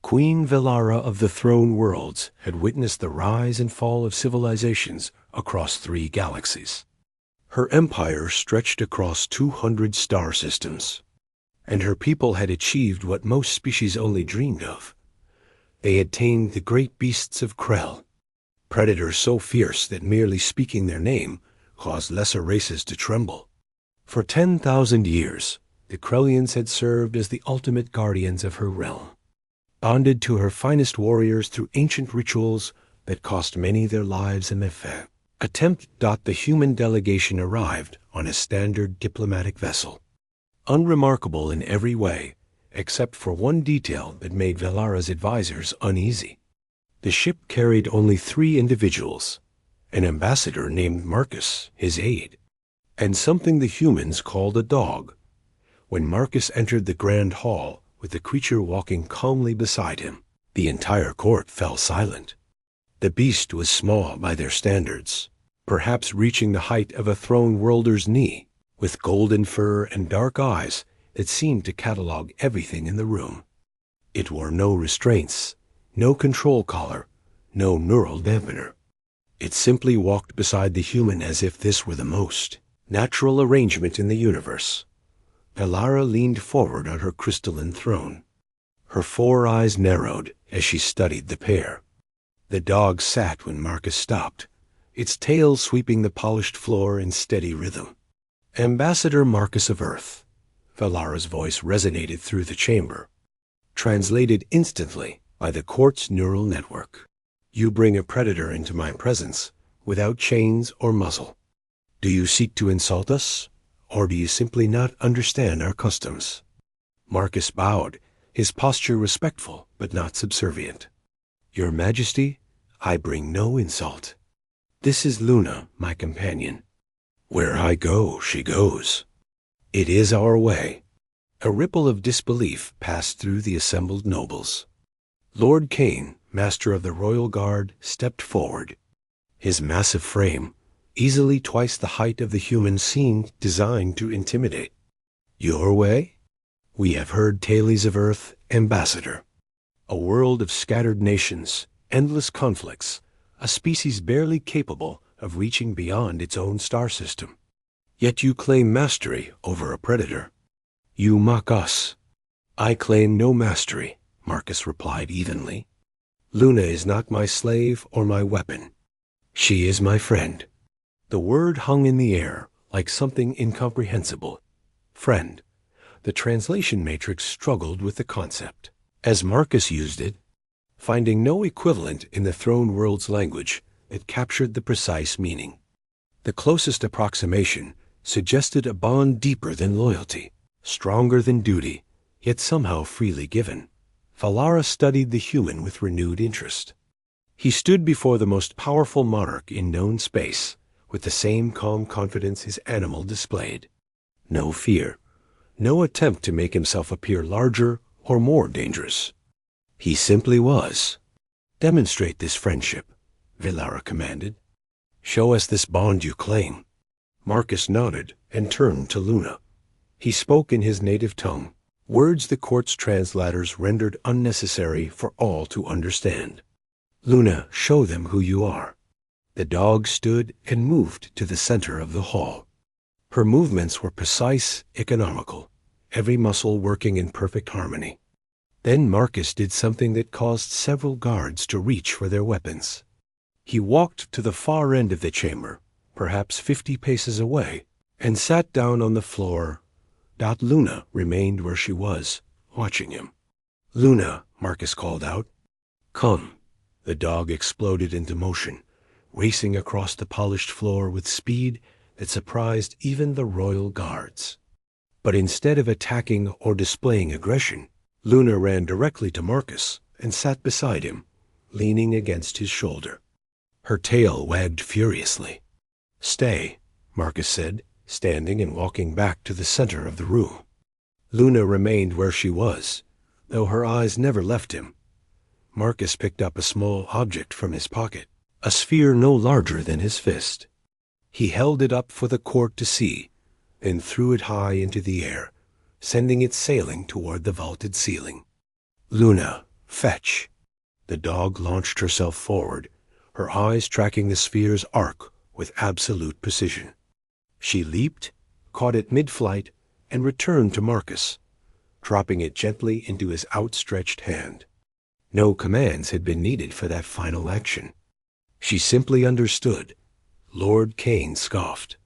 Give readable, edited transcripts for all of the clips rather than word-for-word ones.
Queen Velara of the Throne Worlds had witnessed the rise and fall of civilizations across 3 galaxies. Her empire stretched across 200 star systems, and her people had achieved what most species only dreamed of. They had tamed the great beasts of Krell, predators so fierce that merely speaking their name caused lesser races to tremble. For 10,000 years, the Krellians had served as the ultimate guardians of her realm, bonded to her finest warriors through ancient rituals that cost many their lives in Nefe. The human delegation arrived on a standard diplomatic vessel, unremarkable in every way, except for one detail that made Velara's advisors uneasy. The ship carried only 3 individuals, an ambassador named Marcus, his aide, and something the humans called a dog. When Marcus entered the grand hall with the creature walking calmly beside him, the entire court fell silent. The beast was small by their standards, perhaps reaching the height of a throne worlder's knee, with golden fur and dark eyes that seemed to catalog everything in the room. It wore no restraints, no control collar, no neural dampener. It simply walked beside the human as if this were the most natural arrangement in the universe. Velara leaned forward on her crystalline throne. Her 4 eyes narrowed as she studied the pair. The dog sat when Marcus stopped, its tail sweeping the polished floor in steady rhythm. "Ambassador Marcus of Earth," Velara's voice resonated through the chamber, translated instantly by the court's neural network. "You bring a predator into my presence without chains or muzzle. Do you seek to insult us, or do you simply not understand our customs?" Marcus bowed, his posture respectful but not subservient. "Your Majesty, I bring no insult. This is Luna, my companion. Where I go, she goes. It is our way." A ripple of disbelief passed through the assembled nobles. Lord Kane, Master of the Royal Guard, stepped forward. His massive frame, easily twice the height of the human, seemed designed to intimidate. "Your way? We have heard tales of Earth, Ambassador. A world of scattered nations, endless conflicts, a species barely capable of reaching beyond its own star system. Yet you claim mastery over a predator. You mock us." "I claim no mastery," Marcus replied evenly. "Luna is not my slave or my weapon. She is my friend." The word hung in the air like something incomprehensible. Friend. The translation matrix struggled with the concept. As Marcus used it, finding no equivalent in the Throne World's language, it captured the precise meaning. The closest approximation suggested a bond deeper than loyalty, stronger than duty, yet somehow freely given. Velara studied the human with renewed interest. He stood before the most powerful monarch in known space, with the same calm confidence his animal displayed. No fear, no attempt to make himself appear larger or more dangerous. He simply was. "Demonstrate this friendship," Velara commanded. "Show us this bond you claim." Marcus nodded and turned to Luna. He spoke in his native tongue, words the court's translators rendered unnecessary for all to understand. "Luna, show them who you are." The dog stood and moved to the center of the hall. Her movements were precise, economical, every muscle working in perfect harmony. Then Marcus did something that caused several guards to reach for their weapons. He walked to the far end of the chamber, perhaps 50 paces away, and sat down on the floor. Luna remained where she was, watching him. "Luna," Marcus called out. "Come." The dog exploded into motion, racing across the polished floor with speed that surprised even the royal guards. But instead of attacking or displaying aggression, Luna ran directly to Marcus and sat beside him, leaning against his shoulder. Her tail wagged furiously. "Stay," Marcus said, standing and walking back to the center of the room. Luna remained where she was, though her eyes never left him. Marcus picked up a small object from his pocket, a sphere no larger than his fist. He held it up for the court to see, then threw it high into the air, sending it sailing toward the vaulted ceiling. "Luna," Fetch. The dog launched herself forward, her eyes tracking the sphere's arc with absolute precision. She leaped, caught it mid-flight, and returned to Marcus, dropping it gently into his outstretched hand. No commands had been needed for that final action. She simply understood. Lord Cain scoffed.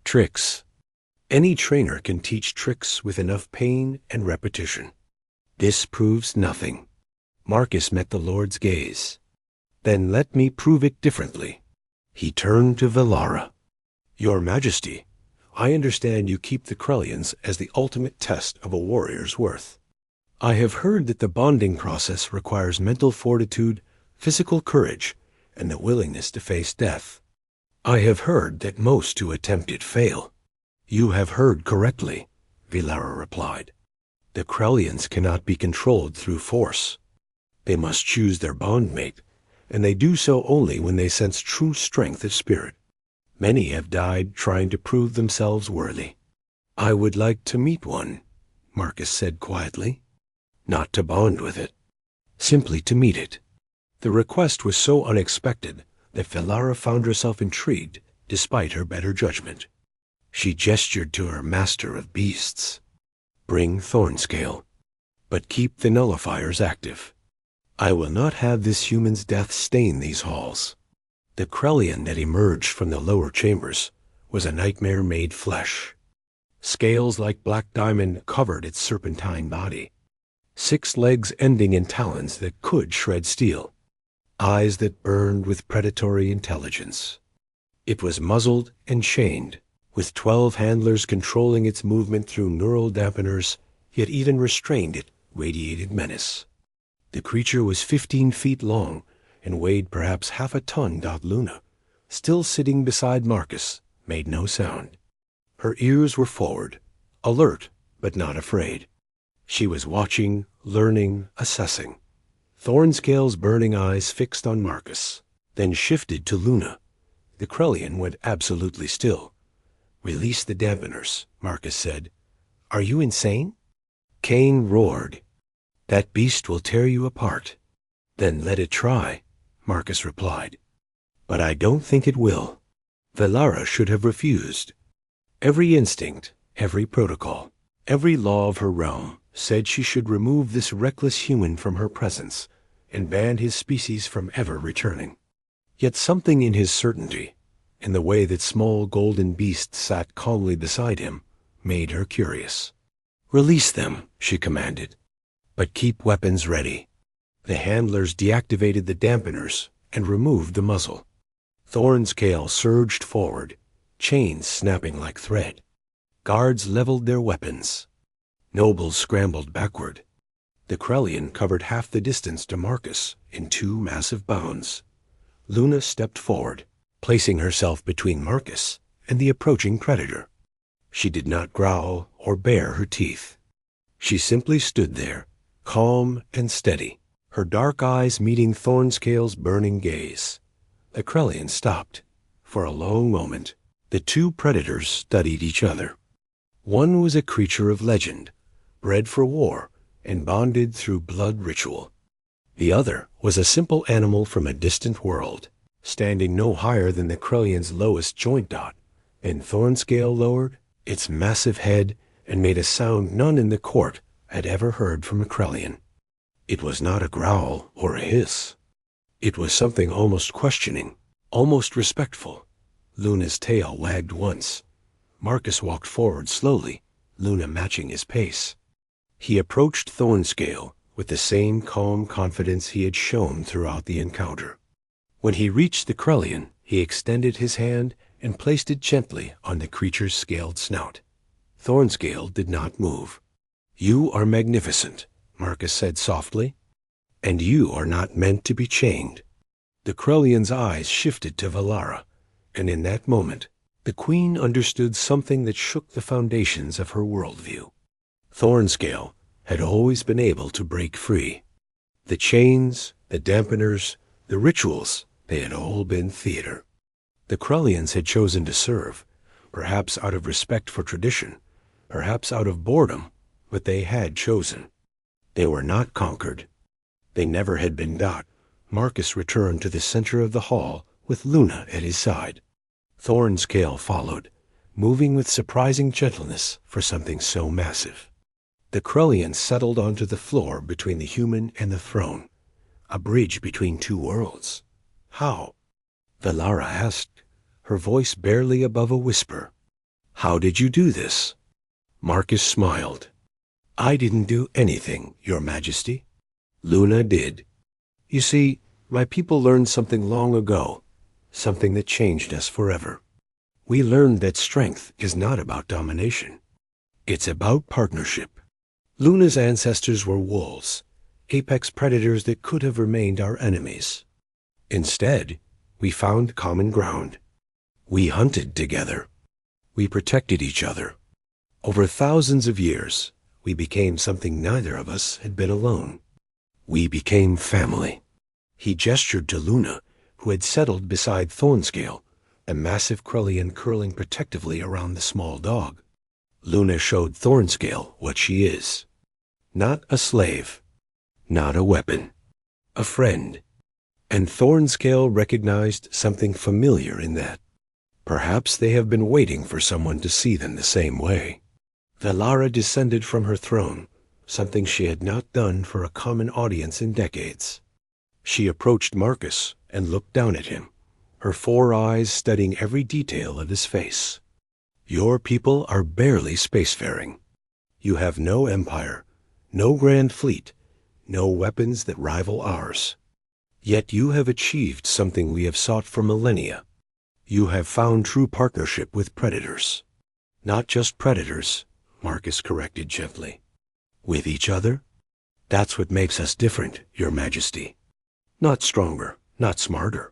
Tricks. Any trainer can teach tricks with enough pain and repetition. This proves nothing. Marcus met the Lord's gaze. Then let me prove it differently. He turned to Velara. Your Majesty, I understand you keep the Krellians as the ultimate test of a warrior's worth. I have heard that the bonding process requires mental fortitude, physical courage, and the willingness to face death. I have heard that most who attempt it fail. You have heard correctly, Velara replied. The Krellians cannot be controlled through force. They must choose their bondmate, and they do so only when they sense true strength of spirit. Many have died trying to prove themselves worthy. I would like to meet one, Marcus said quietly. Not to bond with it, simply to meet it. The request was so unexpected that Velara found herself intrigued despite her better judgment. She gestured to her master of beasts. Bring Thornscale, but keep the nullifiers active. I will not have this human's death stain these halls. The Krellian that emerged from the lower chambers was a nightmare made flesh. Scales like black diamond covered its serpentine body. 6 legs ending in talons that could shred steel. Eyes that burned with predatory intelligence. It was muzzled and chained, with 12 handlers controlling its movement through neural dampeners, yet even restrained it radiated menace. The creature was 15 feet long and weighed perhaps half a ton. Luna, still sitting beside Marcus, made no sound. Her ears were forward, alert but not afraid. She was watching, learning, assessing. Thornscale's burning eyes fixed on Marcus, then shifted to Luna. The Krellian went absolutely still. Release the dampeners, Marcus said. Are you insane? Cain roared. That beast will tear you apart. Then let it try, Marcus replied. But I don't think it will. Velara should have refused. Every instinct, every protocol, every law of her realm said she should remove this reckless human from her presence and ban his species from ever returning. Yet something in his certainty, in the way that small golden beasts sat calmly beside him, made her curious. Release them, she commanded, but keep weapons ready. The handlers deactivated the dampeners and removed the muzzle. Thornscale surged forward, chains snapping like thread. Guards leveled their weapons. Nobles scrambled backward. The Krellian covered half the distance to Marcus in 2 massive bounds. Luna stepped forward, placing herself between Marcus and the approaching predator. She did not growl or bare her teeth. She simply stood there, calm and steady, her dark eyes meeting Thornscale's burning gaze. The Krellian stopped. For a long moment, the 2 predators studied each other. One was a creature of legend, bred for war and bonded through blood ritual. The other was a simple animal from a distant world, standing no higher than the Krellian's lowest joint. And Thornscale lowered its massive head and made a sound none in the court had ever heard from a Krellian. It was not a growl or a hiss. It was something almost questioning, almost respectful. Luna's tail wagged once. Marcus walked forward slowly, Luna matching his pace. He approached Thornscale with the same calm confidence he had shown throughout the encounter. When he reached the Krellian, he extended his hand and placed it gently on the creature's scaled snout. Thornscale did not move. You are magnificent, Marcus said softly, and you are not meant to be chained. The Krellian's eyes shifted to Velara, and in that moment, the Queen understood something that shook the foundations of her worldview. Thornscale had always been able to break free. The chains, the dampeners, the rituals, they had all been theater. The Krellians had chosen to serve, perhaps out of respect for tradition, perhaps out of boredom, but they had chosen. They were not conquered. They never had been dot. Marcus returned to the center of the hall with Luna at his side. Thornscale followed, moving with surprising gentleness for something so massive. The Krellian settled onto the floor between the human and the throne, a bridge between two worlds. How? Velara asked, her voice barely above a whisper. How did you do this? Marcus smiled. I didn't do anything, Your Majesty. Luna did. You see, my people learned something long ago, something that changed us forever. We learned that strength is not about domination. It's about partnership. Luna's ancestors were wolves, apex predators that could have remained our enemies. Instead, we found common ground. We hunted together. We protected each other. Over thousands of years, we became something neither of us had been alone. We became family. He gestured to Luna, who had settled beside Thornscale, a massive Krellian curling protectively around the small dog. Luna showed Thornscale what she is. Not a slave, not a weapon, a friend. And Thornscale recognized something familiar in that. Perhaps they have been waiting for someone to see them the same way. Velara descended from her throne, something she had not done for a common audience in decades. She approached Marcus and looked down at him, her 4 eyes studying every detail of his face. Your people are barely spacefaring. You have no empire, no grand fleet, no weapons that rival ours. Yet you have achieved something we have sought for millennia. You have found true partnership with predators. Not just predators, Marcus corrected gently. With each other? That's what makes us different, Your Majesty. Not stronger, not smarter,